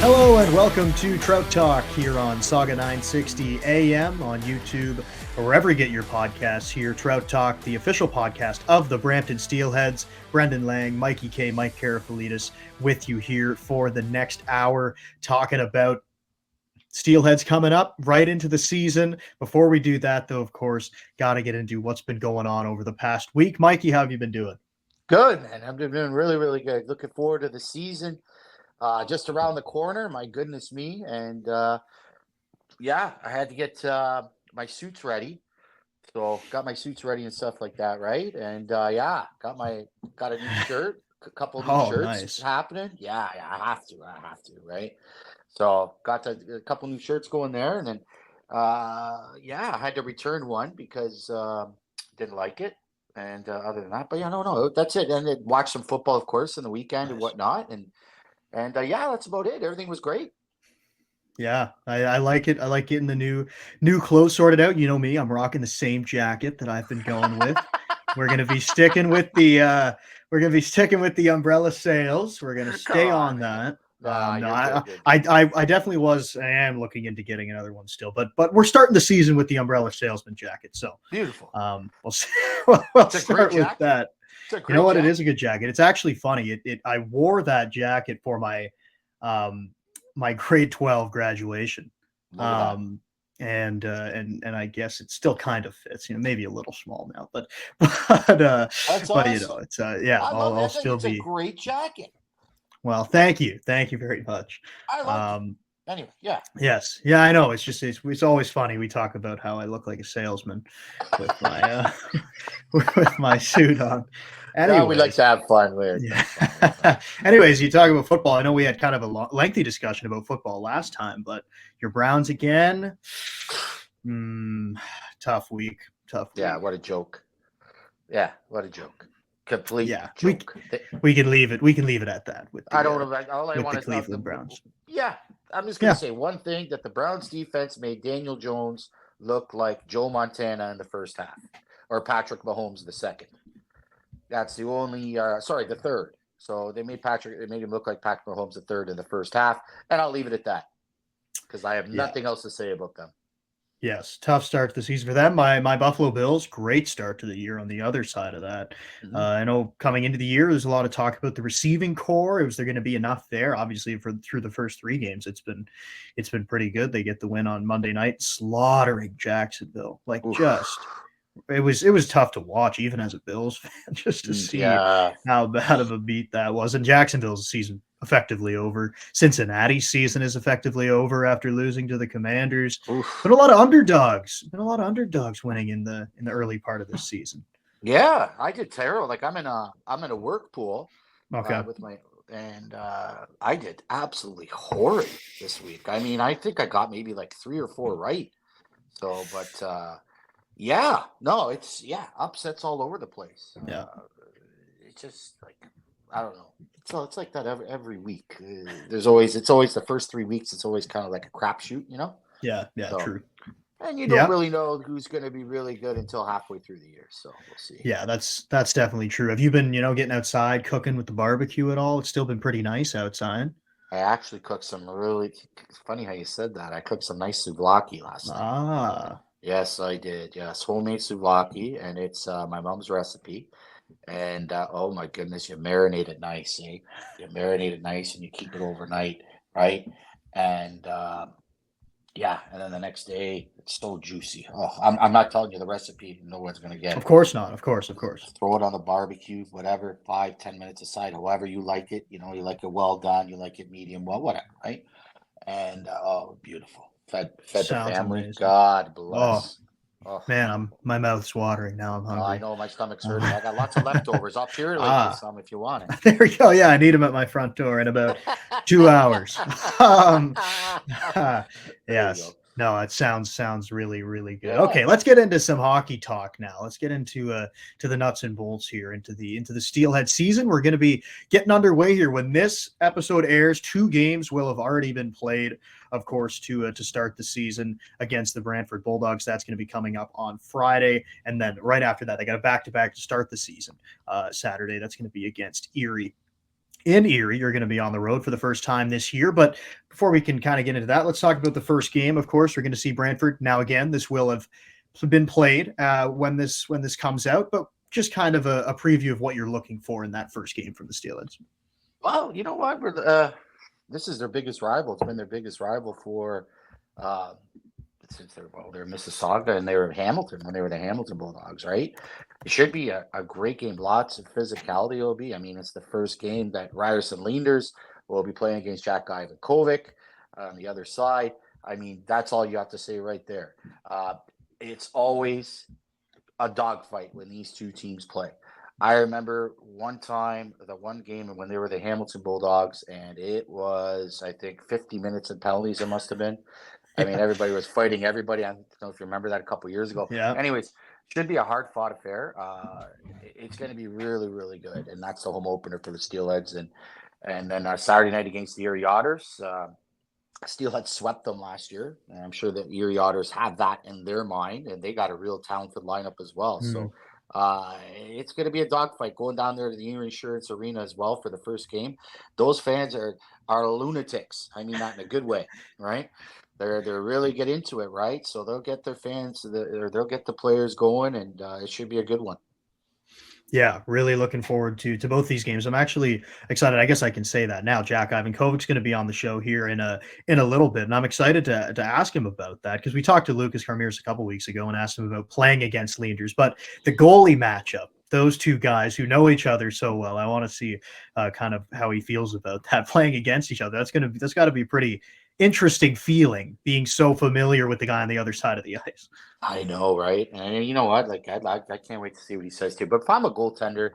Hello and welcome to Trout Talk here on Saga 960 AM on YouTube or wherever you get your podcasts here. Trout Talk, the official podcast of the Brampton Steelheads. Brendan Lang, Mikey K, Mike Karafilidis with you here for the next hour talking about Steelheads coming up right into the season. Before we do that, though, of course, got to get into what's been going on over the past week. Mikey, how have you been doing? Good, man. I've been doing really, really good. Looking forward to the season. Just around the corner, my goodness me. And yeah, I had to get my suits ready. So got my suits ready and stuff like that, right? And yeah, got a new shirt, a couple of new shirts nice. happening. Yeah, I have to, right? So got a couple new shirts going there, and then yeah, I had to return one because didn't like it. And other than that, but yeah, no, that's it. And then watch some football, of course, in the weekend and whatnot. And yeah, that's about it. Everything was great. Yeah, I like it. I like getting the new clothes sorted out. You know me, I'm rocking the same jacket that I've been going with. We're gonna be sticking with the umbrella sales. We're gonna stay on that. Nah, No, you're good. I definitely I am looking into getting another one still, but we're starting the season with the umbrella salesman jacket. So beautiful. We'll start with that. You know what? Jacket. It is a good jacket. It's actually funny. I wore that jacket for my my grade 12 graduation. And I guess it still kind of fits, maybe a little small now, but That's but awesome. it's yeah, I'll still be a great jacket. Well, thank you very much. I like it. Anyway, yeah. Yes. Yeah, I know. It's always funny. We talk about how I look like a salesman with my with my suit on. Anyways, we like to have fun with. Yeah. Anyways, you talk about football. I know we had kind of a lengthy discussion about football last time, but your Browns again. Tough week. Yeah, what a joke. Yeah, what a joke. Complete joke. We can leave it. We can leave it at that. With the, I don't know. All I want the Cleveland Browns. Yeah, I'm just gonna say one thing: that the Browns defense made Daniel Jones look like Joe Montana in the first half, or Patrick Mahomes in the second. That's the only. The third. So they made him look like Patrick Mahomes the third in the first half, and I'll leave it at that because I have nothing else to say about them. Yes, tough start to the season for them. My Buffalo Bills, great start to the year on the other side of that. Mm-hmm. I know coming into the year, there's a lot of talk about the receiving core. Was there going to be enough there? Obviously, through the first 3 games, it's been pretty good. They get the win on Monday night, slaughtering Jacksonville. It was tough to watch, even as a Bills fan, just to see how bad of a beat that was. And Jacksonville's season effectively over. Cincinnati's season is effectively over after losing to the Commanders. Been a lot of underdogs. Winning in the early part of this season. Yeah, I did terrible. Like I'm in a work pool. Okay. With my I did absolutely horrid this week. I mean, I think I got maybe like 3 or 4 right. So, but yeah, no, it's upsets all over the place. Yeah, it's just like I don't know. So it's like that every week. It's always the first 3 weeks. It's always kind of like a crapshoot, Yeah, true. And you don't really know who's going to be really good until halfway through the year. So we'll see. Yeah, that's definitely true. Have you been, getting outside, cooking with the barbecue at all? It's still been pretty nice outside. I actually cooked some really. It's funny how you said that. I cooked some nice souvlaki last night. Yes, I did. Yes, homemade souvlaki, and it's my mom's recipe. And oh my goodness, you marinate it nice, eh? You marinate it nice, and you keep it overnight, right? And and then the next day it's so juicy. Oh, I'm not telling you the recipe; no one's gonna get it. Of course not. Of course. Throw it on the barbecue, whatever, 5-10 minutes aside, however you like it. You like it well done, you like it medium well, whatever, right? And beautiful. Fed the family. Amazing. God bless. Oh, man, my mouth's watering now. I'm hungry. I know my stomach's hurting. I got lots of leftovers. I'll curate you some if you want it. There you go. Yeah, I need them at my front door in about 2 hours. Yes. No, it sounds really, really good. Yeah. Okay, let's get into some hockey talk now. Let's get into to the nuts and bolts here, into the Steelhead season. We're going to be getting underway here. When this episode airs, 2 games will have already been played, of course, to start the season against the Brantford Bulldogs. That's going to be coming up on Friday, and then right after that, they got a back-to-back to start the season. Saturday, that's going to be against Erie in Erie. You're going to be on the road for the first time this year. But before we can kind of get into that, let's talk about the first game. Of course, we're going to see Brantford. Now, again, this will have been played when this comes out, but just kind of a preview of what you're looking for in that first game from the Steelheads. Well, you know what? This is their biggest rival. It's been their biggest rival for uh, since they're Mississauga and they were Hamilton when they were the Hamilton Bulldogs, right? It should be a great game. Lots of physicality will be. I mean, it's the first game that Ryerson Leanders will be playing against Jack Ivankovic on the other side. I mean, that's all you have to say right there. It's always a dogfight when these two teams play. I remember one time, the one game when they were the Hamilton Bulldogs, and it was, I think, 50 minutes of penalties. It must have been. I mean, everybody was fighting everybody. I don't know if you remember that a couple of years ago. Yeah. Anyways, should be a hard-fought affair. It's going to be really, really good, and that's the home opener for the Steelheads. And then Saturday night against the Erie Otters. Steelhead swept them last year, and I'm sure that Erie Otters have that in their mind, and they got a real talented lineup as well. So it's going to be a dogfight going down there to the Erie Insurance Arena as well for the first game. Those fans are lunatics. I mean that in a good way, right? They're really get into it, right? So they'll get their fans, they'll get the players going, and it should be a good one. Yeah, really looking forward to both these games. I'm actually excited. I guess I can say that now. Jack Ivankovic's going to be on the show here in a little bit, and I'm excited to ask him about that because we talked to Lucas Carmiers a couple weeks ago and asked him about playing against Leanders, but the goalie matchup. Those two guys who know each other so well. I want to see kind of how he feels about that playing against each other. That's got to be pretty interesting feeling being so familiar with the guy on the other side of the ice. I know, right? And you know what? Like, I can't wait to see what he says too. But if I'm a goaltender,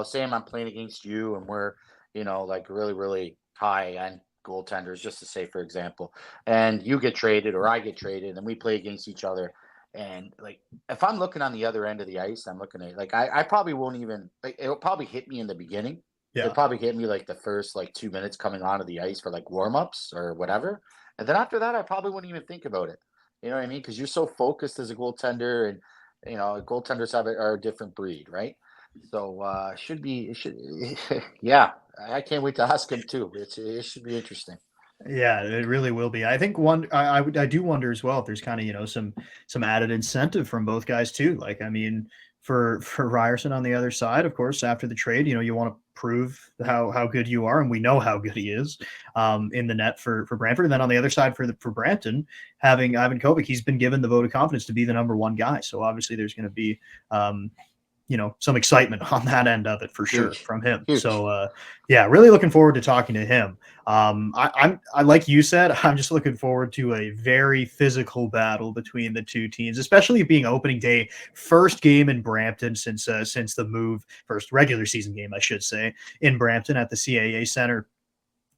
say I'm playing against you and we're, like really, really high end goaltenders, just to say, for example, and you get traded or I get traded and we play against each other. And like, if I'm looking on the other end of the ice, I'm looking at like, I probably won't even, like, it'll probably hit me in the beginning. Yeah. It'll probably hit me like the first like 2 minutes coming onto the ice for like warm ups or whatever. And then after that, I probably wouldn't even think about it. You know what I mean? Because you're so focused as a goaltender, and goaltenders are a different breed, right? So it should, yeah. I can't wait to ask him too. It should be interesting. Yeah, it really will be. I think I do wonder as well if there's kind of some added incentive from both guys too. Like I mean, for Ryerson on the other side, of course, after the trade, you want to prove how good you are, and we know how good he is in the net for Brantford. And then on the other side for Brampton, having Ivankovic, he's been given the vote of confidence to be the number one guy. So obviously, there's going to be some excitement on that end of it for sure from him. Huge. So, yeah, really looking forward to talking to him. I like you said, I'm just looking forward to a very physical battle between the two teams, especially being opening day, first game in Brampton since the move, first regular season game, I should say, in Brampton at the CAA Center.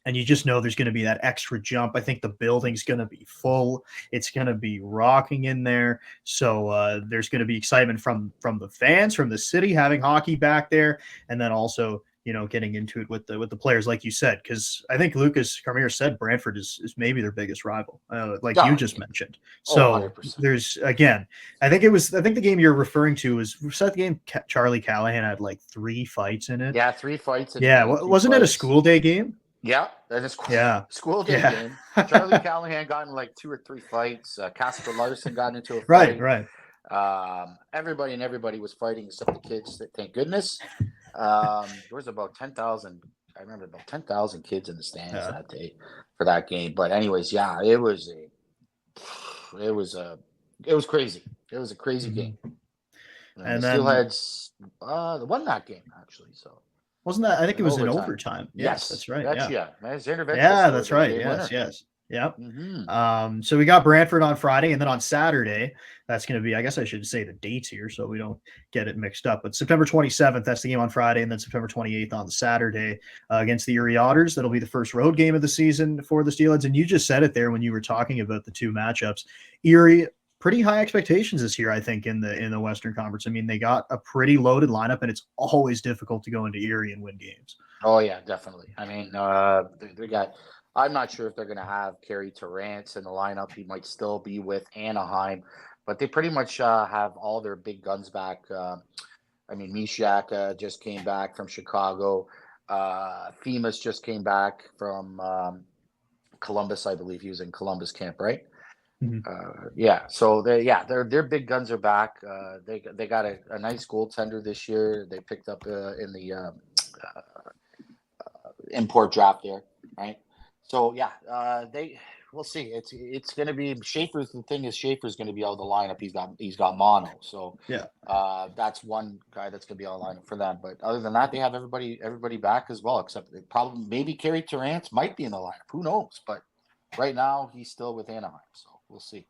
And you just know there's going to be that extra jump. I think the building's going to be full. It's going to be rocking in there. So there's going to be excitement from the fans, from the city, having hockey back there, and then also getting into it with the players, like you said, because I think Lucas Carmier said Brantford is maybe their biggest rival, you just mentioned. So there's again, I think the game you're referring to was that the game Charlie Callahan had like 3 fights in it. Yeah, 3 fights. Wasn't it a school day game? Yeah, that is school day game. Charlie Callahan got in like 2 or 3 fights. Casper Larson got into a fight. Right. Everybody was fighting except the kids. Thank goodness. There was about 10,000. I remember about 10,000 kids in the stands that day for that game. But anyways, yeah, it was crazy. It was a crazy game. And the Steelheads won that game actually. So. Wasn't that? I think it was in overtime. Yes, that's right. That's right. Yes. Yep. Mm-hmm. So we got Brantford on Friday, and then on Saturday, that's going to be, I guess I should say the dates here so we don't get it mixed up. But September 27th, that's the game on Friday, and then September 28th on the Saturday against the Erie Otters. That'll be the first road game of the season for the Steelheads. And you just said it there when you were talking about the two matchups. Erie, pretty high expectations this year, I think, in the Western Conference. I mean, they got a pretty loaded lineup, and it's always difficult to go into Erie and win games. Oh yeah, definitely. I mean, they got. I'm not sure if they're going to have Kerry Torrance in the lineup. He might still be with Anaheim, but they pretty much have all their big guns back. I mean, Mishak just came back from Chicago. FEMA's just came back from Columbus, I believe. He was in Columbus camp, right? Yeah. So their big guns are back. They got a nice goaltender this year. They picked up in the import draft there, right? So we'll see. It's going to be Schaefer's. The thing is, Schaefer's going to be out of the lineup. He's got mono, so that's one guy that's going to be out of the lineup for them. But other than that, they have everybody back as well, except probably maybe Kerry Terrance might be in the lineup. Who knows? But right now, he's still with Anaheim, so we'll see.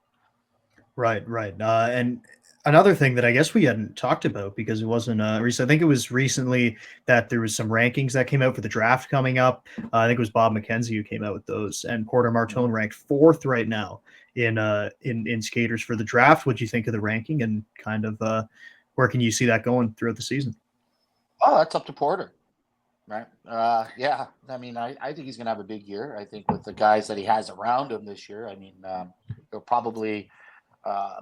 Right. And another thing that I guess we hadn't talked about because it wasn't recent. I think it was recently that there was some rankings that came out for the draft coming up. I think it was Bob McKenzie who came out with those, and Porter Martone ranked 4th right now in skaters for the draft. What do you think of the ranking, and kind of where can you see that going throughout the season? Oh, that's up to Porter. Right. Yeah. I mean, I think he's going to have a big year. I think with the guys that he has around him this year, I mean, he'll probably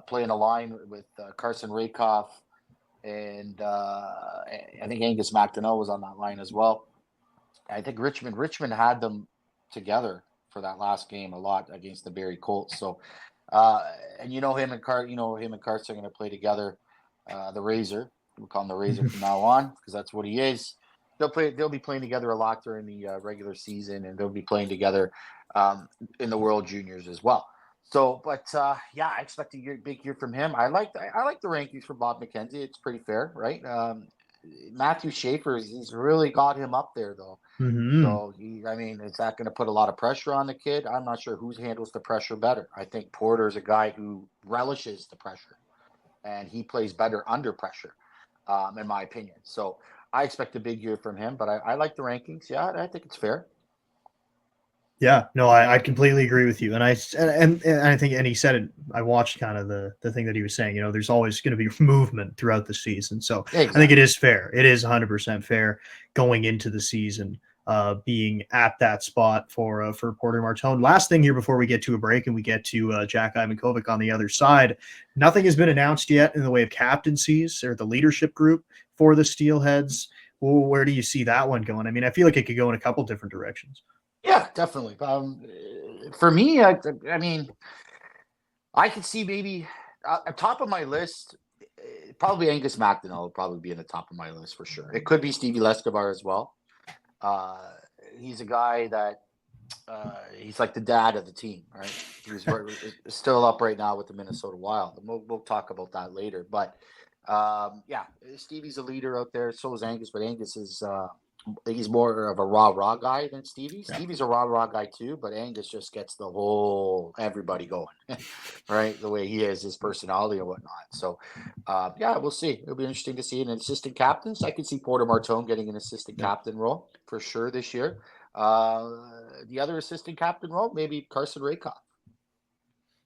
play in a line with Carson Rakoff, and I think Angus McDonnell was on that line as well. I think Richmond had them together for that last game a lot against the Barrie Colts. So, and him and Carson are going to play together. The Razor, we'll call him the Razor from now on because that's what he is. They'll be playing together a lot during the regular season, and they'll be playing together in the World Juniors as well. So, but I expect a big year from him. I like the rankings for Bob McKenzie. It's pretty fair, right? Matthew Schaefer, he's really got him up there, though. So, is that going to put a lot of pressure on the kid? I'm not sure who handles the pressure better. I think Porter is a guy who relishes the pressure, and he plays better under pressure, in my opinion. So, I expect a big year from him, but I like the rankings. Yeah, I think it's fair. Yeah, no, I completely agree with you, and I think, and he said it. I watched kind of the thing that he was saying. There's always going to be movement throughout the season, so exactly. I think it is fair. It is 100% fair going into the season, being at that spot for Porter Martone. Last thing here before we get to a break and we get to Jack Ivankovic on the other side. Nothing has been announced yet in the way of captaincies or the leadership group for the Steelheads. Well, where do you see that one going? I mean, I feel like it could go in a couple different directions. Yeah, definitely. For me, I mean, I could see maybe top of my list, probably Angus McDonnell will probably be in the top of my list for sure. It could be Stevie Lescobar as well. He's a guy that he's like the dad of the team, right? He's still up right now with the Minnesota Wild. And we'll talk about that later. But Stevie's a leader out there. So is Angus, but Angus is he's more of a rah guy than Stevie. Yeah. Stevie's a rah guy too, but Angus just gets the whole everybody going, right? The way he is, his personality and whatnot. So, we'll see. It'll be interesting to see an assistant captains. I could see Porter Martone getting an assistant captain role for sure this year. The other assistant captain role, maybe Carson Rakoff.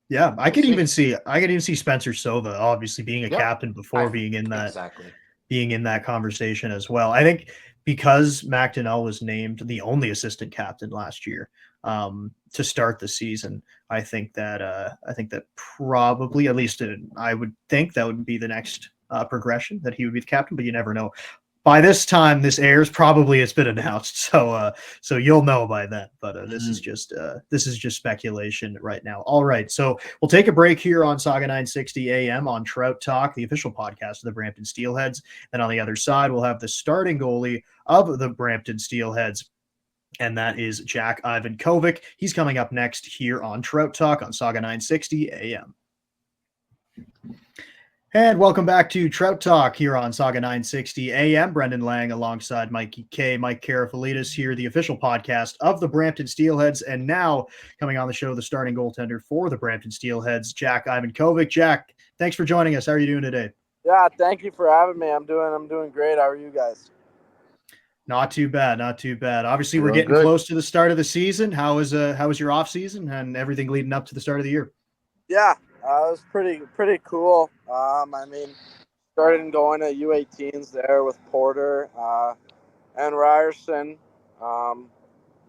Yeah, I could even see Spencer Sova obviously being a captain before being in that conversation as well. I think because McDonnell was named the only assistant captain last year to start the season, I think that probably, at least I would think that would be the next progression, that he would be the captain, but you never know. By this time this airs, probably it's been announced, so you'll know by then. But this is just speculation right now. All right, so we'll take a break here on Saga 960 AM on Trout Talk, the official podcast of the Brampton Steelheads. Then on the other side, we'll have the starting goalie of the Brampton Steelheads, and that is Jack Ivankovic. He's coming up next here on Trout Talk on Saga 960 AM. And welcome back to Trout Talk here on Saga 960 AM. Brendan Lang alongside Mike Karafilidis here, the official podcast of the Brampton Steelheads. And now coming on the show, the starting goaltender for the Brampton Steelheads, Jack Ivankovic. Jack, thanks for joining us. How are you doing today? Yeah, thank you for having me. I'm doing great. How are you guys? Not too bad. Obviously, we're getting close to the start of the season. How was your off season and everything leading up to the start of the year? Yeah. It was pretty cool. Started going to U18s there with Porter and Ryerson. Kind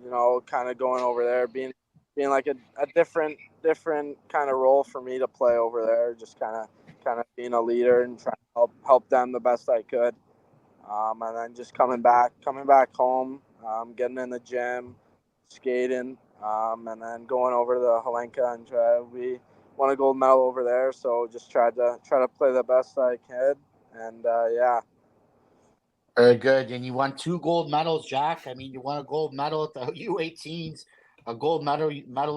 of going over there, being like a different kind of role for me to play over there. Just kind of being a leader and trying to help them the best I could. And then just coming back home getting in the gym, skating, and then going over to the Helenka and we won a gold medal over there. So just try to play the best I could, and yeah. Very good. And you won 2 gold medals, Jack. I mean, you won a gold medal at the U18s, a gold medal.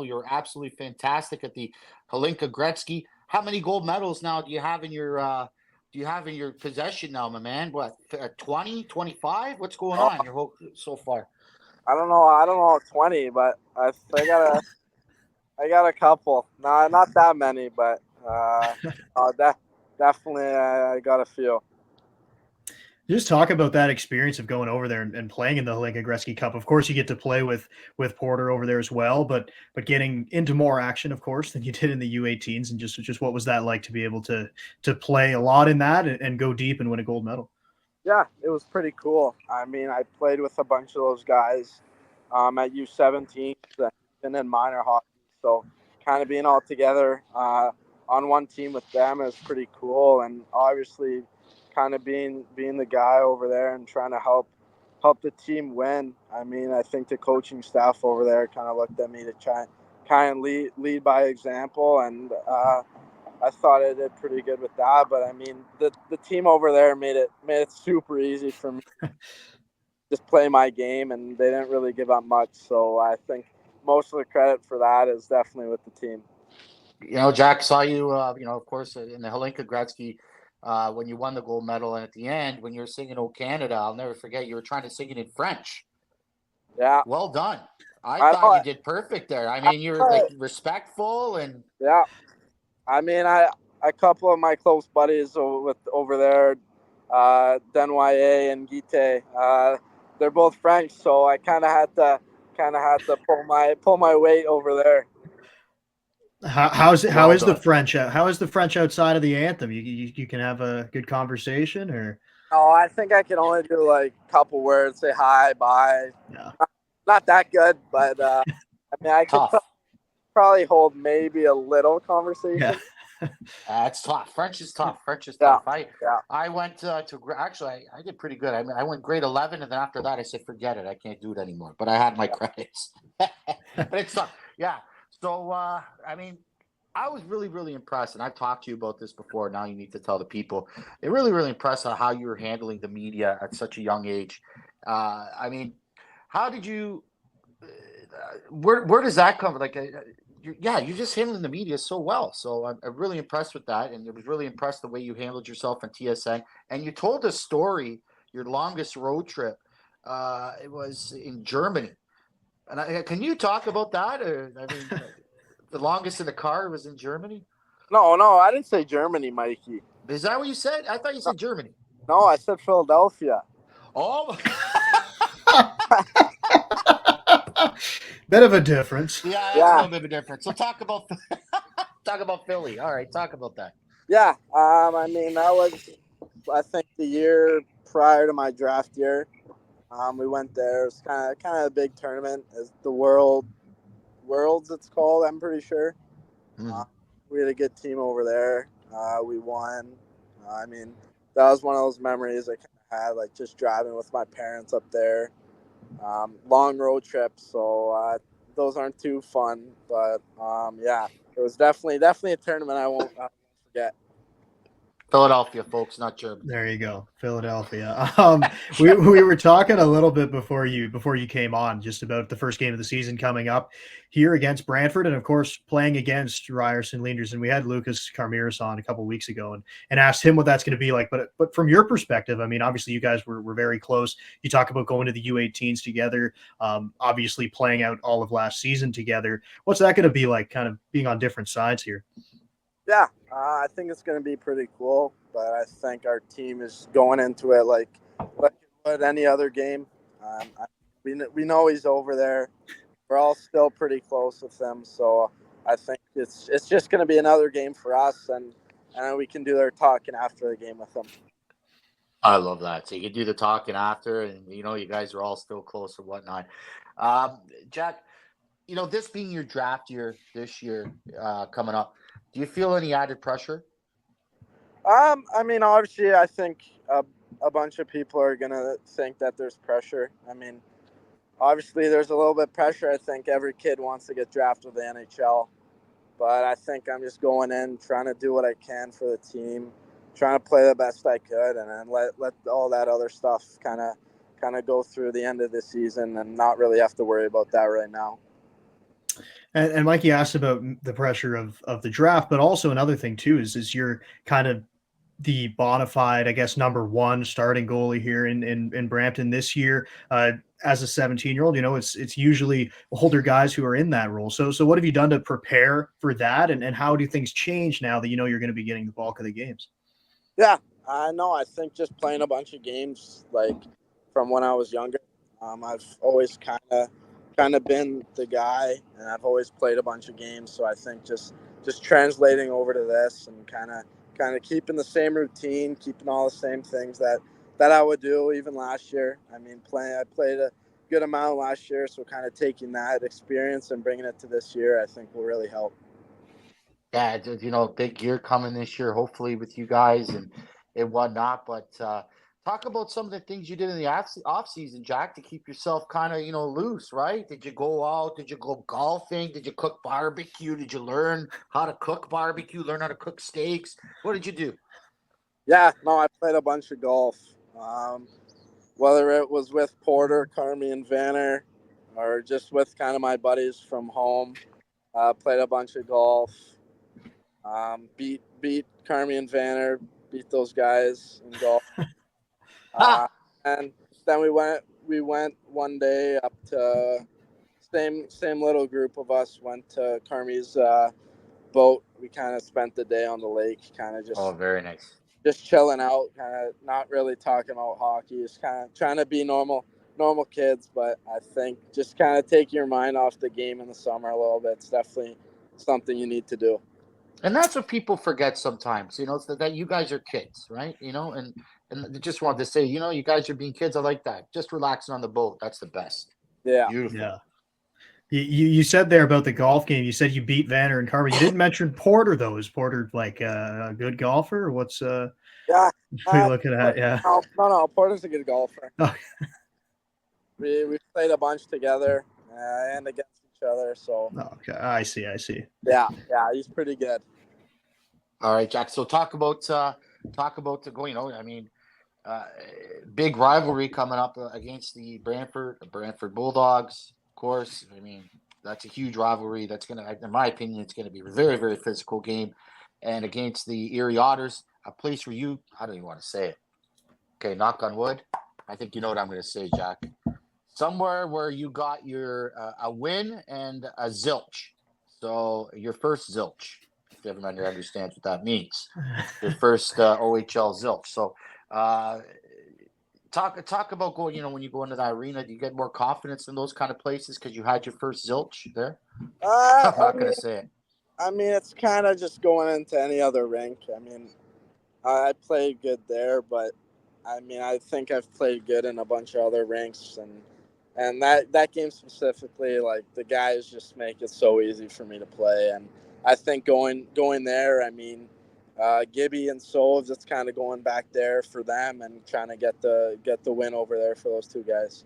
You're absolutely fantastic at the Helenka Gretzky. How many gold medals now do you have in your possession now, my man? What, 20, 25? What's going on your whole so far? I don't know 20, but I got a couple. No, not that many, but definitely I got a few. Just talk about that experience of going over there and playing in the Helenka Gretzky Cup. Of course, you get to play with Porter over there as well, but getting into more action, of course, than you did in the U18s. And just what was that like to be able to play a lot in that and go deep and win a gold medal? Yeah, it was pretty cool. I mean, I played with a bunch of those guys at U17 and in minor hockey, so kind of being all together on one team with them is pretty cool. And obviously, kind of being the guy over there and trying to help the team win. I mean, I think the coaching staff over there kind of looked at me to try kind of lead by example, and I thought I did pretty good with that. But I mean, the team over there made it super easy for me. Just play my game, and they didn't really give up much. So I think most of the credit for that is definitely with the team. Jack, saw you, of course, in the Helenka Gretzky when you won the gold medal. And at the end, when you were singing "Oh Canada," I'll never forget, you were trying to sing it in French. Yeah. Well done. I thought you did perfect there. I mean, you're like respectful and. Yeah. I mean, a couple of my close buddies over there, Denwaye and Guite, they're both French, so I kind of had to pull my weight over there. How is the French? How is the French outside of the anthem? You can have a good conversation, or? Oh, I think I can only do like a couple words, say hi, bye. Yeah. Not that good, but I mean, I could probably hold maybe a little conversation. Yeah. It's tough. French is tough. Yeah. I went actually, I did pretty good. I mean, I went grade 11, and then after that, I said, forget it. I can't do it anymore. But I had my credits. But it's tough. Yeah. So, I mean, I was really, really impressed. And I've talked to you about this before. Now you need to tell the people. They're really, really impressed on how you were handling the media at such a young age. I mean, how did you, where does that come from? Like, you're just handling the media so well. So I'm really impressed with that. And I was really impressed the way you handled yourself on TSN. And you told a story, your longest road trip. It was in Germany. And can you talk about that? Or, I mean, the longest in the car was in Germany? No, I didn't say Germany, Mikey. Is that what you said? I thought you said Germany. No, I said Philadelphia. Oh, bit of a difference. Yeah, that's a little bit of a difference. So talk about Philly. All right, talk about that. Yeah, I mean, that was, I think, the year prior to my draft year. We went there. It was kind of a big tournament. It's the Worlds, it's called. I'm pretty sure. We had a good team over there. We won. I mean, that was one of those memories I kind of had, like just driving with my parents up there. Long road trips, so those aren't too fun. But yeah, it was definitely a tournament I won't forget. Philadelphia, folks, not Germany. There you go, Philadelphia. We were talking a little bit before you came on, just about the first game of the season coming up here against Brantford, and of course playing against Ryerson Leaders. And we had Lucas Carmiris on a couple of weeks ago, and asked him what that's going to be like. But from your perspective, I mean, obviously you guys were very close. You talk about going to the U18s together, obviously playing out all of last season together. What's that going to be like, kind of being on different sides here? Yeah, I think it's going to be pretty cool, but I think our team is going into it like any other game. We know he's over there. We're all still pretty close with him, so I think it's just going to be another game for us, and we can do our talking after the game with them. I love that. So you can do the talking after, and you guys are all still close and whatnot. Jack, this being your draft year this year coming up, do you feel any added pressure? I mean, obviously, I think a bunch of people are gonna think that there's pressure. I mean, obviously there's a little bit of pressure. I think every kid wants to get drafted to the NHL, but I think I'm just going in trying to do what I can for the team, trying to play the best I could, and then let all that other stuff kind of go through the end of the season and not really have to worry about that right now. And Mikey asked about the pressure of the draft, but also another thing too is you're kind of the bona fide, I guess, number one starting goalie here in Brampton this year. As a 17-year-old, it's usually older guys who are in that role. So what have you done to prepare for that, and how do things change now that you're going to be getting the bulk of the games? Yeah, I know. I think just playing a bunch of games, like from when I was younger, I've always kind of been the guy, and I've always played a bunch of games. So I think just translating over to this and kind of keeping the same routine, keeping all the same things that I would do even last year. I mean, I played a good amount last year, so kind of taking that experience and bringing it to this year, I think will really help. Yeah, big year coming this year, hopefully with you guys and whatnot. But talk about some of the things you did in the off season, Jack, to keep yourself kind of loose, right? Did you go out? Did you go golfing? Did you cook barbecue? Did you learn how to cook barbecue? Learn how to cook steaks? What did you do? Yeah, no, I played a bunch of golf. Whether it was with Porter, Carmi, and Vanner, or just with kind of my buddies from home, played a bunch of golf. Beat Carmi and Vanner, beat those guys in golf. And then we went one day up to same little group of us went to Carmi's boat. We kind of spent the day on the lake, kind of Oh, very nice. Just chilling out, kind of not really talking about hockey, just kind of trying to be normal kids. But I think just kind of take your mind off the game in the summer a little bit. It's definitely something you need to do. And that's what people forget sometimes, it's that you guys are kids, right? And just wanted to say, you guys are being kids. I like that. Just relaxing on the boat. That's the best. Yeah. Beautiful. Yeah. You said there about the golf game. You said you beat Vanner and Carmen. You didn't mention Porter though. Is Porter like a good golfer? What's yeah? we looking at? Yeah. No. Porter's a good golfer. Oh. We played a bunch together and against each other. So. Okay, I see. Yeah, he's pretty good. All right, Jack. So talk about the going. I mean, big rivalry coming up against the Brantford Bulldogs. Of course, I mean that's a huge rivalry. That's in my opinion, it's gonna be a very, very physical game, and against the Erie Otters, a place where I don't even want to say it. Okay, knock on wood. I think you know what I'm gonna say, Jack. Somewhere where you got your a win and a zilch. So your first zilch, if everyone understands what that means, your first OHL zilch. So. Talk about going. When you go into that arena, do you get more confidence in those kind of places because you had your first zilch there? I'm not going to say it. I mean, it's kind of just going into any other rink. I mean, I played good there, but I mean, I think I've played good in a bunch of other rinks, and that game specifically, like the guys just make it so easy for me to play, and I think going there, I mean. Gibby and Solves, it's kind of going back there for them and trying to get the win over there for those two guys.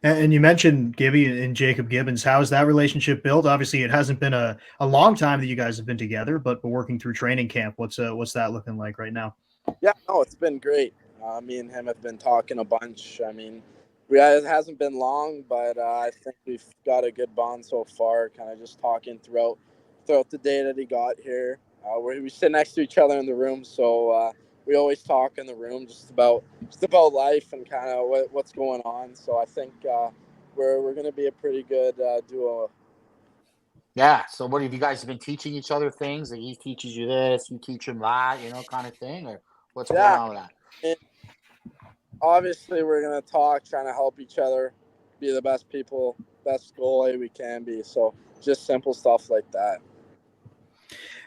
And you mentioned Gibby and Jacob Gibbons. How is that relationship built? Obviously, it hasn't been a long time that you guys have been together, but working through training camp, what's that looking like right now? Yeah, no, it's been great. Me and him have been talking a bunch. I mean, it hasn't been long, but I think we've got a good bond so far. Kind of just talking throughout the day that he got here. We sit next to each other in the room, so we always talk in the room just about life and kind of what's going on. So I think we're going to be a pretty good duo. Yeah. So what have you guys been teaching each other things? Like he teaches you this, you teach him that, kind of thing, or what's going on with that? And obviously, we're going to talk, trying to help each other be the best goalie we can be. So just simple stuff like that.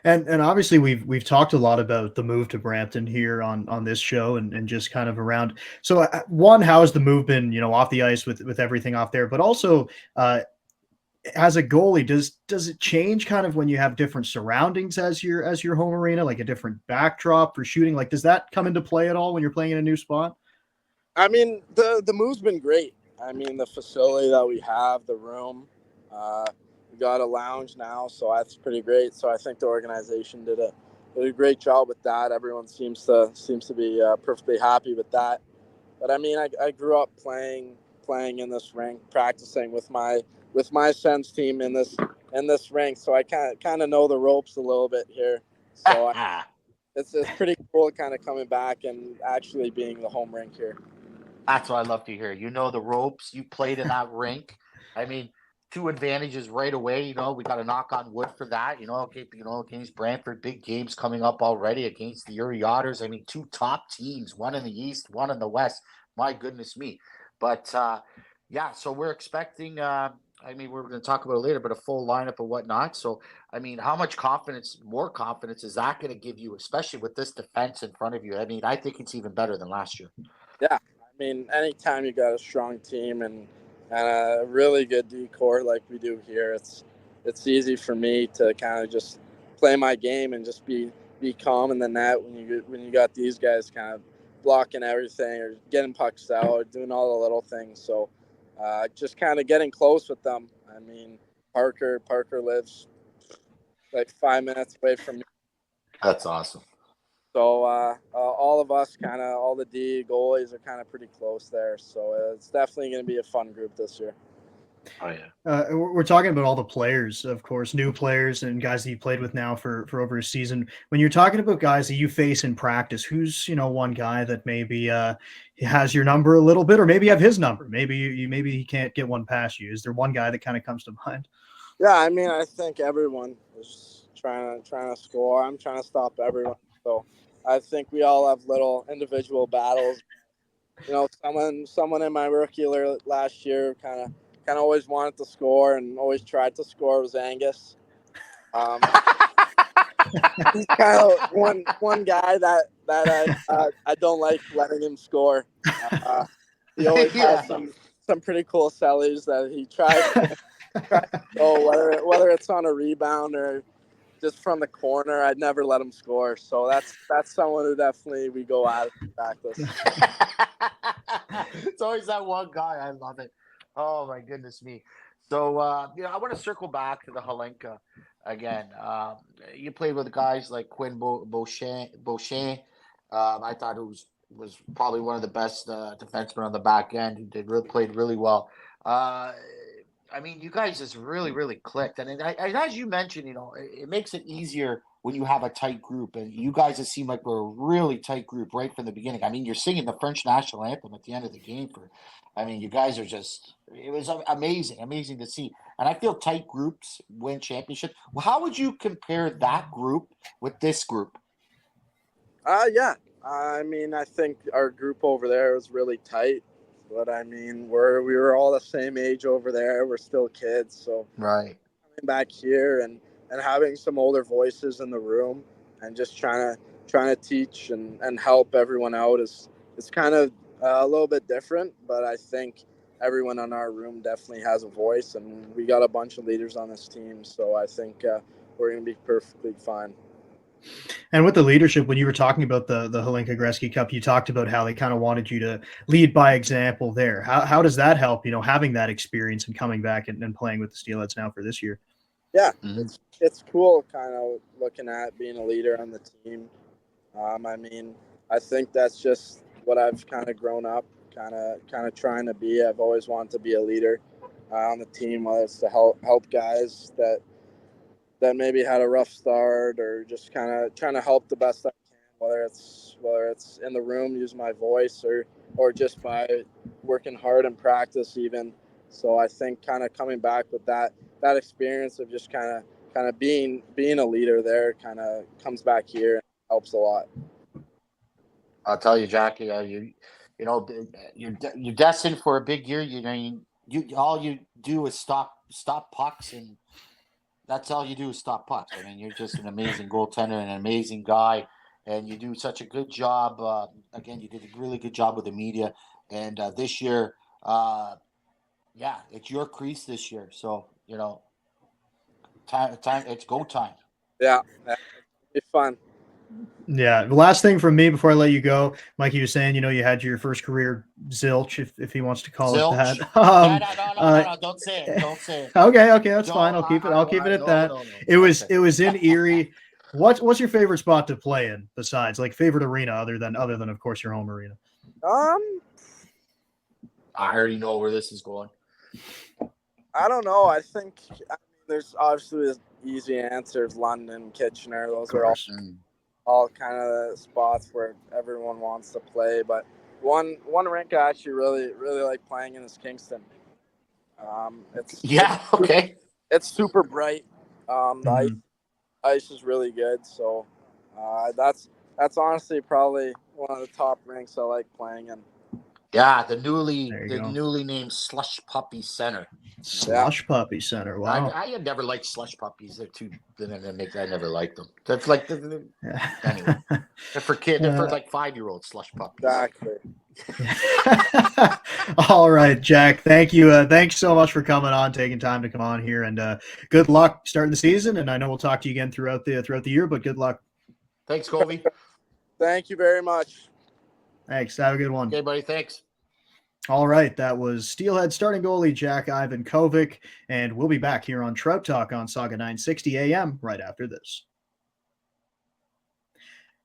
And obviously we've talked a lot about the move to Brampton here on this show and just kind of around. So one, how has the move been, off the ice with everything off there, but also as a goalie, does it change kind of when you have different surroundings as your home arena, like a different backdrop for shooting? Like, does that come into play at all when you're playing in a new spot? I mean, the move's been great. I mean, the facility that we have, the room, we got a lounge now, so that's pretty great. So I think the organization did a great job with that. Everyone seems to be perfectly happy with that. But I mean, I grew up playing in this rink, practicing with my Sens team in this rink, so I kind of know the ropes a little bit here. So it's pretty cool, kind of coming back and actually being the home rink here. That's what I love to hear. You know the ropes. You played in that rink. I mean, two advantages right away. You know, we got to knock on wood for that. You know, okay, against Brantford, big games coming up already against the Erie Otters. I mean, two top teams, one in the East, one in the West. My goodness me. But yeah, so we're expecting. I mean, we're going to talk about it later, but a full lineup and whatnot. So, I mean, how much more confidence is that going to give you, especially with this defense in front of you? I mean, I think it's even better than last year. Yeah, I mean, anytime you got a strong team and a really good decor like we do here, it's easy for me to kind of just play my game and just be calm in the net when you got these guys kind of blocking everything or getting pucks out, or doing all the little things. So just kind of getting close with them. I mean, Parker lives like 5 minutes away from me. That's awesome. So all of us, kind of all the D goalies, are kind of pretty close there. So it's definitely going to be a fun group this year. Oh yeah. We're talking about all the players, of course, new players and guys that you played with now for over a season. When you're talking about guys that you face in practice, who's one guy that maybe has your number a little bit, or maybe you have his number? Maybe maybe he can't get one past you. Is there one guy that kind of comes to mind? Yeah, I mean, I think everyone is trying to score. I'm trying to stop everyone. So I think we all have little individual battles. You know, someone in my rookie year last year kind of always wanted to score and always tried to score was Angus. He's kind of one guy that I don't like letting him score. He always has some pretty cool sellies that he tries to go, whether it's on a rebound or just from the corner. I'd never let him score. So that's someone who definitely we go at in practice. It's always that one guy. I love it. Oh my goodness me. So I want to circle back to the Halenka again. You played with guys like Quinn Beauchamp. I thought it was probably one of the best defensemen on the back end who played really well. I mean, you guys just really, really clicked. And as you mentioned, it makes it easier when you have a tight group. And you guys just seem like we're a really tight group right from the beginning. I mean, you're singing the French national anthem at the end of the game. You guys are it was amazing to see. And I feel tight groups win championships. Well, how would you compare that group with this group? Yeah. I mean, I think our group over there was really tight. But I mean, we were all the same age over there. We're still kids, so right. Coming back here and having some older voices in the room and just trying to teach and help everyone out is kind of a little bit different. But I think everyone in our room definitely has a voice, and we got a bunch of leaders on this team. So I think we're going to be perfectly fine. And with the leadership, when you were talking about the Hlinka Gretzky Cup, you talked about how they kind of wanted you to lead by example there. How does that help, having that experience and coming back and playing with the Steelheads now for this year? Yeah, it's cool kind of looking at being a leader on the team. I mean, I think that's just what I've kind of grown up kind of trying to be. I've always wanted to be a leader on the team, whether it's to help guys that maybe had a rough start, or just kind of trying to help the best I can, whether it's in the room, use my voice, or just by working hard in practice even. So I think kind of coming back with that experience of just kind of being a leader there kind of comes back here and helps a lot. I'll tell you, Jackie, you're destined for a big year. You all you do is stop pucks, and that's all you do is stop pucks. I mean, you're just an amazing goaltender and an amazing guy, and you do such a good job. Again, you did a really good job with the media, and this year, it's your crease this year. So time, it's go time. Yeah, it's fun. Yeah. The last thing from me before I let you go, Mikey was saying, you had your first career zilch, if he wants to call it that. Zilch? No, don't say it. Don't say it. Okay, that's fine. Don't, I'll keep it at that. No. It was Okay. it was in Erie. What's your favorite spot to play in besides like favorite arena other than of course your home arena? I already know where this is going. I don't know. I think there's obviously this easy answers, London, Kitchener. Those are all kind of spots where everyone wants to play. But one rink I actually really like playing in is Kingston. It's super bright. The ice is really good. So that's honestly probably one of the top rinks I like playing in. Yeah, the newly named Slush Puppy Center. Slush Puppy Center. Wow. I had never liked slush puppies. They're too. I never liked them. That's like anyway. They're for kids. They're for like 5-year-old slush puppies. Exactly. All right, Jack. Thank you. Thanks so much for coming on, taking time to come on here, and good luck starting the season. And I know we'll talk to you again throughout the year, but good luck. Thanks, Colby. Thank you very much. Thanks. Have a good one. Okay, buddy. Thanks. All right, that was Steelhead starting goalie Jack Ivankovic, and we'll be back here on Trout Talk on Saga 960 AM right after this.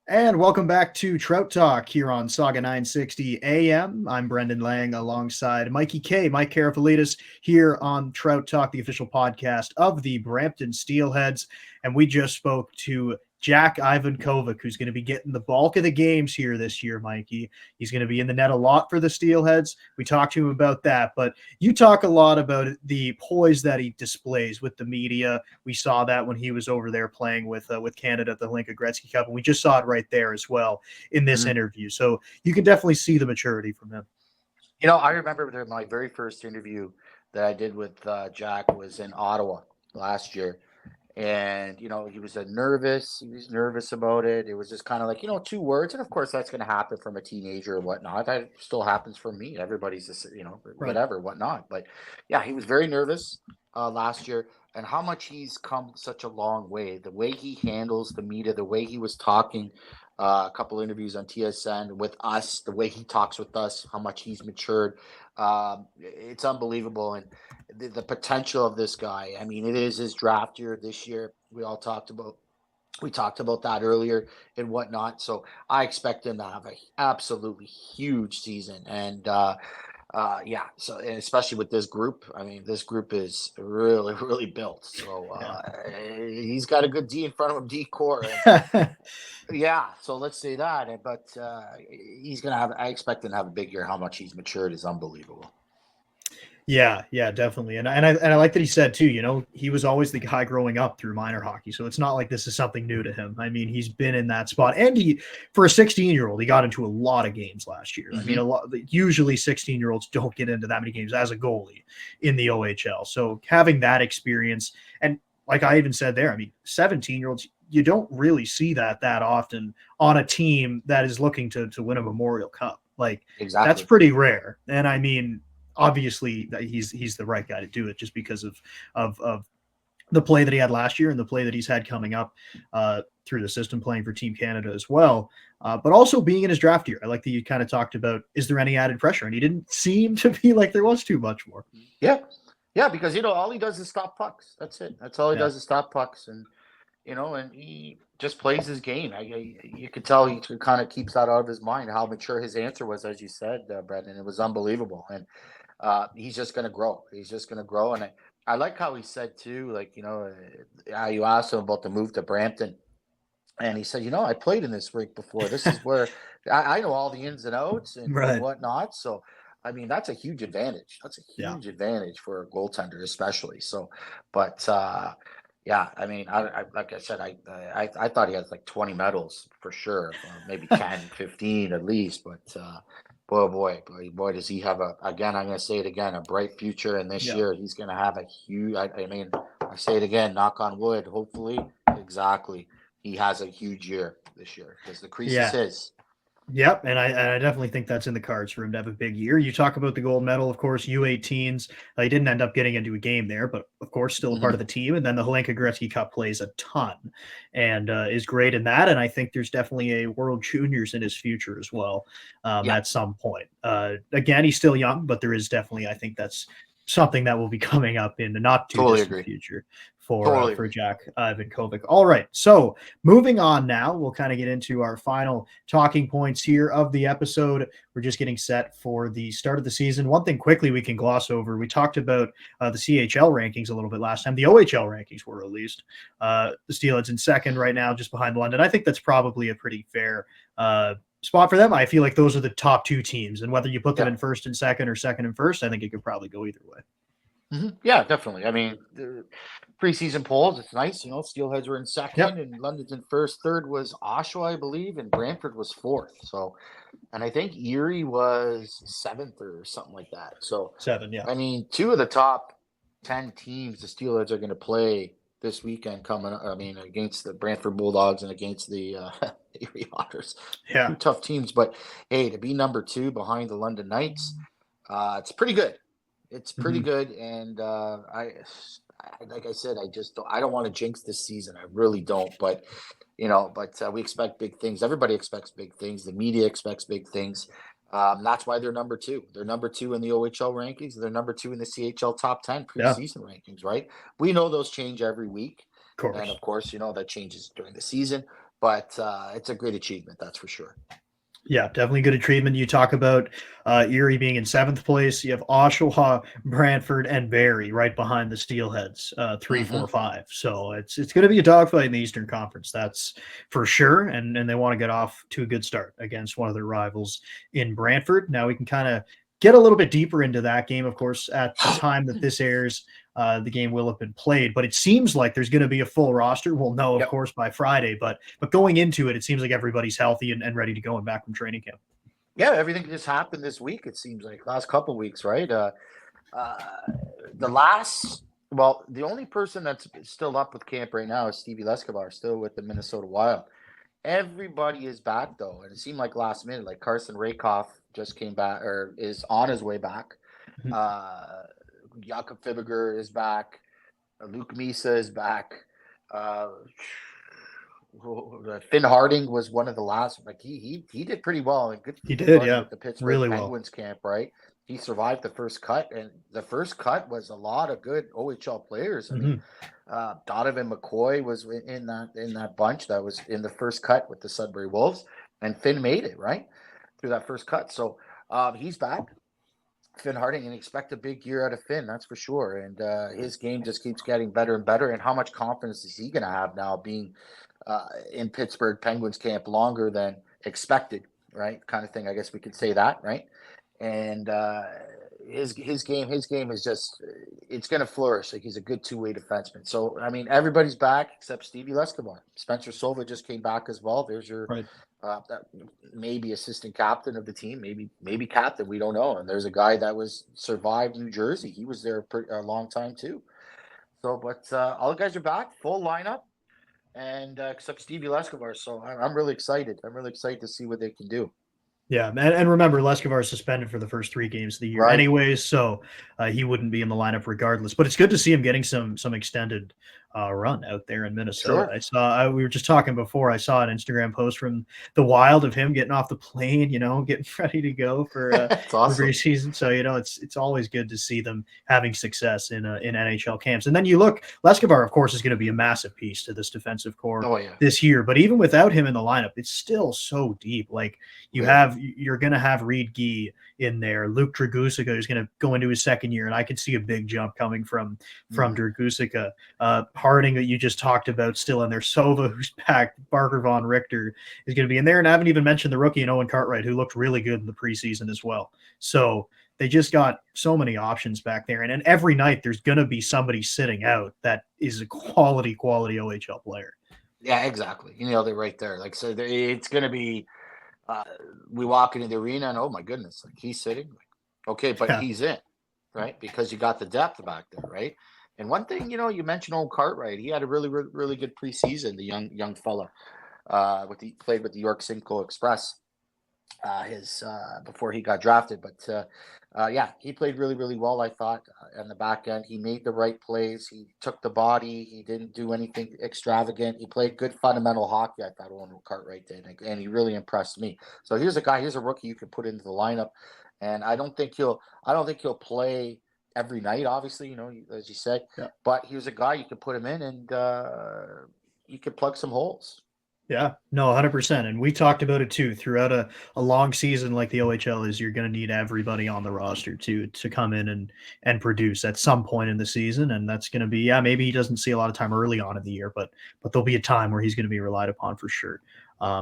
And welcome back to Trout Talk here on Saga 960 AM. I'm Brendan Lang alongside Mikey K, Mike Karafilidis here on Trout Talk, the official podcast of the Brampton Steelheads. And we just spoke to Jack Ivankovic, who's going to be getting the bulk of the games here this year, Mikey. He's going to be in the net a lot for the Steelheads. We talked to him about that, but you talk a lot about the poise that he displays with the media. We saw that when he was over there playing with Canada at the Hlinka Gretzky Cup, and we just saw it right there as well in this interview. So you can definitely see the maturity from him. I remember my very first interview that I did with Jack was in Ottawa last year. And, he was nervous. He was nervous about it. It was just kind of like, 2 words. And of course, that's going to happen from a teenager or whatnot. That still happens for me. Everybody's just, whatever, whatnot. But yeah, he was very nervous last year. And how much he's come such a long way. The way he handles the media, the way he was talking a couple interviews on TSN with us, the way he talks with us, how much he's matured. It's unbelievable. And the potential of this guy. I mean, it is his draft year this year. We talked about that earlier and whatnot. So I expect him to have an absolutely huge season. And so and especially with this group. I mean, this group is really, really built. So he's got a good D in front of him, D core. Yeah, so let's say that. But he's gonna have. I expect him to have a big year. How much he's matured is unbelievable. Yeah, definitely. And I like that he said too, he was always the guy growing up through minor hockey. So it's not like this is something new to him. I mean, he's been in that spot. And for a 16-year-old, he got into a lot of games last year. I mean, usually 16-year-olds don't get into that many games as a goalie in the OHL. So having that experience, and like I even said there, I mean, 17-year-olds, you don't really see that often on a team that is looking to win a Memorial Cup. Like, That's pretty rare. And I mean, obviously he's the right guy to do it just because of the play that he had last year and the play that he's had coming up through the system, playing for Team Canada as well. But also being in his draft year. I like that you kind of talked about, is there any added pressure? And he didn't seem to be like there was too much more. Yeah, because, all he does is stop pucks. That's it. That's all he does is stop pucks. And, and he just plays his game. You could tell he kind of keeps that out of his mind, how mature his answer was, as you said, Brendan. It was unbelievable. And he's just going to grow. He's just going to grow. And I like how he said, too, like, you asked him about the move to Brampton. And he said, I played in this rink before. This is where I know all the ins and outs and whatnot. So, I mean, that's a huge advantage. That's a huge advantage for a goaltender, especially. So, but I mean, I like I said, I thought he had like 20 medals for sure, maybe 10, 15 at least. But boy, does he have again, I'm going to say it again, a bright future. And this year he's going to have a huge, I mean, I say it again, knock on wood, hopefully. Exactly. He has a huge year this year because the crease is his. Yep, and I definitely think that's in the cards for him to have a big year. You talk about the gold medal, of course, U18s. He didn't end up getting into a game there, but of course, still a part of the team. And then the Helenka Gretzky Cup plays a ton and is great in that. And I think there's definitely a World Juniors in his future as well at some point. Again, he's still young, but there is definitely, I think that's something that will be coming up in the not too distant future for Jack Ivankovic. All right, so moving on now, we'll kind of get into our final talking points here of the episode. We're just getting set for the start of the season. One thing quickly we can gloss over, we talked about the CHL rankings a little bit last time. The OHL rankings were released. The Steelheads in second right now, just behind London. I think that's probably a pretty fair spot for them. I feel like those are the top two teams, and whether you put them in first and second or second and first, I think it could probably go either way. Yeah, definitely. I mean, the preseason polls, it's nice. You know, Steelheads were in second and London's in first. Third was Oshawa, I believe, and Brantford was fourth. So, and I think Erie was seventh or something like that. So, seven, yeah. I mean, two of the top 10 teams the Steelheads are going to play this weekend coming up. I mean, against the Brantford Bulldogs and against the Erie Otters. Yeah. Two tough teams. But, hey, to be number two behind the London Knights, it's pretty good. It's pretty good, and like I said, I don't want to jinx this season. I really don't, but we expect big things. Everybody expects big things. The media expects big things. That's why they're number two. They're number two in the OHL rankings. They're number two in the CHL top 10 preseason rankings. Right? We know those change every week, and of course, that changes during the season. But it's a great achievement, that's for sure. Yeah, definitely good achievement. You talk about Erie being in seventh place. You have Oshawa, Brantford, and Barrie right behind the Steelheads, 3, 4, 5. So it's going to be a dogfight in the Eastern Conference, that's for sure. And they want to get off to a good start against one of their rivals in Brantford. Now we can kind of get a little bit deeper into that game. Of course, at the time that this airs, the game will have been played, but it seems like there's going to be a full roster. We'll know, of course, by Friday, but going into it, it seemes like everybody's healthy and ready to go and back from training camp. Yeah, everything just happened this week. It seems like last couple of weeks, right? The only person that's still up with camp right now is Stevie Leskovar, still with the Minnesota Wild. Everybody is back though, and it seemed like last minute. Like Carson Rakoff just came back or is on his way back. Jakob Fibiger is back. Luke Misa is back. Finn Harding was one of the last. Like he did pretty well. And good. He did, yeah. With the Pittsburgh really Penguins camp, right? He survived the first cut, and the first cut was a lot of good OHL players. I mean, Donovan McCoy was in that bunch that was in the first cut with the Sudbury Wolves, and Finn made it right through that first cut. So he's back. Finn Harding, and expect a big year out of Finn, that's for sure. And his game just keeps getting better and better. And how much confidence is he going to have now being in Pittsburgh Penguins camp longer than expected, right? Kind of thing. I guess we could say that, right? And his game is just, it's going to flourish. Like he's a good two-way defenseman. So, I mean, everybody's back except Stevie Leskovar. Spencer Sova just came back as well. There's your maybe assistant captain of the team, maybe captain. We don't know. And there's a guy that survived New Jersey. He was there a long time too. So, but all the guys are back, full lineup, and except Stevie Leskovar. So I'm really excited. I'm really excited to see what they can do. Yeah, and remember, Leskovar is suspended for the first 3 games of the year anyways, so he wouldn't be in the lineup regardless. But it's good to see him getting some extended run out there in Minnesota. Sure. We were just talking before, I saw an Instagram post from the Wild of him getting off the plane, getting ready to go for awesome. preseason. So, it's always good to see them having success in NHL camps. And then you look, Leskovar, of course, is going to be a massive piece to this defensive core this year. But even without him in the lineup, it's still so deep. Like you're going to have Reed Gee in there. Luke Dragusica is going to go into his second year, and I could see a big jump coming from Dragusica. Harding that you just talked about still in there. Sova, who's back. Barker Von Richter is going to be in there. And I haven't even mentioned the rookie, Owen Cartwright, who looked really good in the preseason as well. So they just got so many options back there. And every night there's going to be somebody sitting out that is a quality OHL player. Yeah, exactly. You nailed it right there. Like, so it's going to be we walk into the arena and, oh, my goodness, like he's sitting. Okay, but he's in, right? Because you got the depth back there, right? And one thing, you mentioned old Cartwright. He had a really, really, really good preseason, the young fella. Played with the York Simcoe Express. his before he got drafted. But yeah, he played really, really well, I thought, on the back end. He made the right plays. He took the body. He didn't do anything extravagant. He played good fundamental hockey, I thought Owen Cartwright did, and he really impressed me. So here's a rookie you can put into the lineup, and I don't think he'll play every night, obviously, as you said, but here's a guy you can put him in, and you can plug some holes. Yeah, no, 100%. And we talked about it too. Throughout a long season like the OHL is, you're going to need everybody on the roster to come in and produce at some point in the season. And that's going to be, maybe he doesn't see a lot of time early on in the year, but there'll be a time where he's going to be relied upon for sure.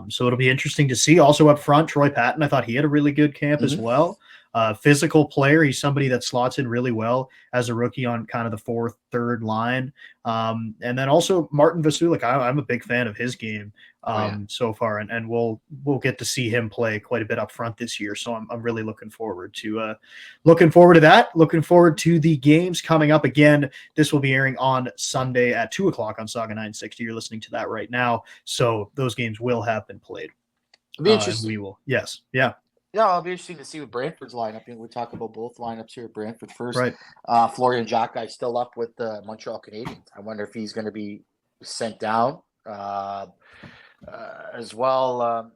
So it'll be interesting to see. Also up front, Troy Patton, I thought he had a really good camp as well. Physical player. He's somebody that slots in really well as a rookie on kind of the fourth, third line. And then also Martin Vasulik. I'm a big fan of his game so far, and we'll get to see him play quite a bit up front this year. So I'm really looking forward to that. Looking forward to the games coming up. Again, this will be airing on Sunday at 2:00 on Saga 960. You're listening to that right now. So those games will have been played. It'll be interesting. We will. Yes. Yeah. Yeah, it'll be interesting to see what Brantford's lineup. We talk about both lineups here. Brantford first. Right. Florian Jacki still up with the Montreal Canadiens. I wonder if he's going to be sent down. As well,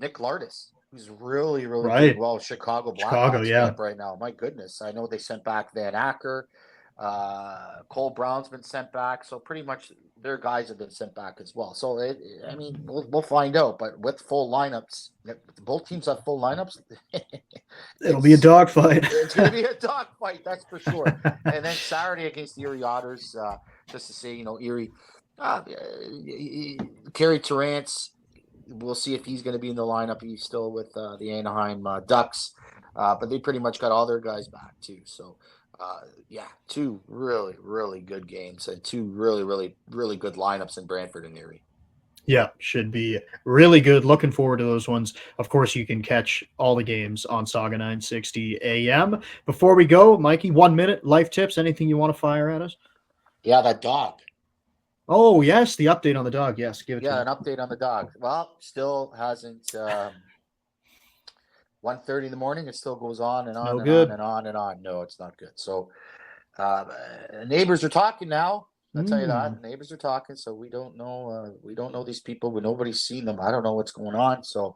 Nick Lardis, who's really doing well. Chicago Blackhawks right now. My goodness. I know they sent back Van Acker. Cole Brown's been sent back. So pretty much their guys have been sent back as well. So, we'll find out. But with full lineups, both teams have full lineups. It'll be a dogfight. It's going to be a dogfight, that's for sure. And then Saturday against the Erie Otters, just to say, Erie, Kerry Terrance, we'll see if he's going to be in the lineup. He's still with the Anaheim Ducks, but they pretty much got all their guys back too. So, two really, really good games and two really, really, really good lineups in Brantford and Erie. Yeah, should be really good. Looking forward to those ones. Of course, you can catch all the games on Saga 960 AM. Before we go, Mikey, 1 minute, life tips, anything you want to fire at us? Yeah, that dog. Oh, yes, the update on the dog. Yes, give it to me. An update on the dog. Well, still hasn't 1:30 in the morning. It still goes on and on and on and on and on. No, it's not good. So neighbors are talking now. I'll tell you that. Neighbors are talking, so we don't know these people. Nobody's seen them. I don't know what's going on. So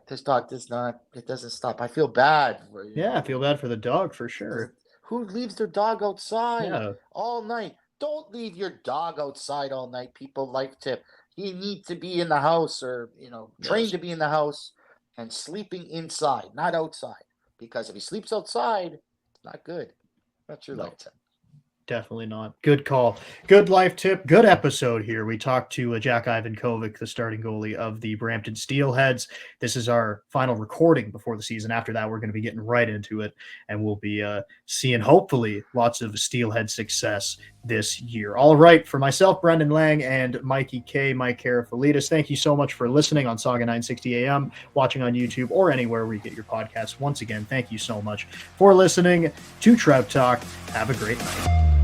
this dog doesn't stop. I feel bad. I feel bad for the dog for sure. Who leaves their dog outside all night? Don't leave your dog outside all night, people. Life tip. He needs to be in the house or, trained to be in the house and sleeping inside, not outside. Because if he sleeps outside, it's not good. That's your life tip. Definitely not. Good call. Good life tip. Good episode here. We talked to Jack Ivankovic, the starting goalie of the Brampton Steelheads. This is our final recording before the season. After that, we're going to be getting right into it, and we'll be seeing, hopefully, lots of Steelhead success this year. All right, for myself, Brendan Lang, and Mikey K, Mike Karafilidis, thank you so much for listening on Saga 960 AM, watching on YouTube, or anywhere where you get your podcasts. Once again, thank you so much for listening to Trout Talk. Have a great night.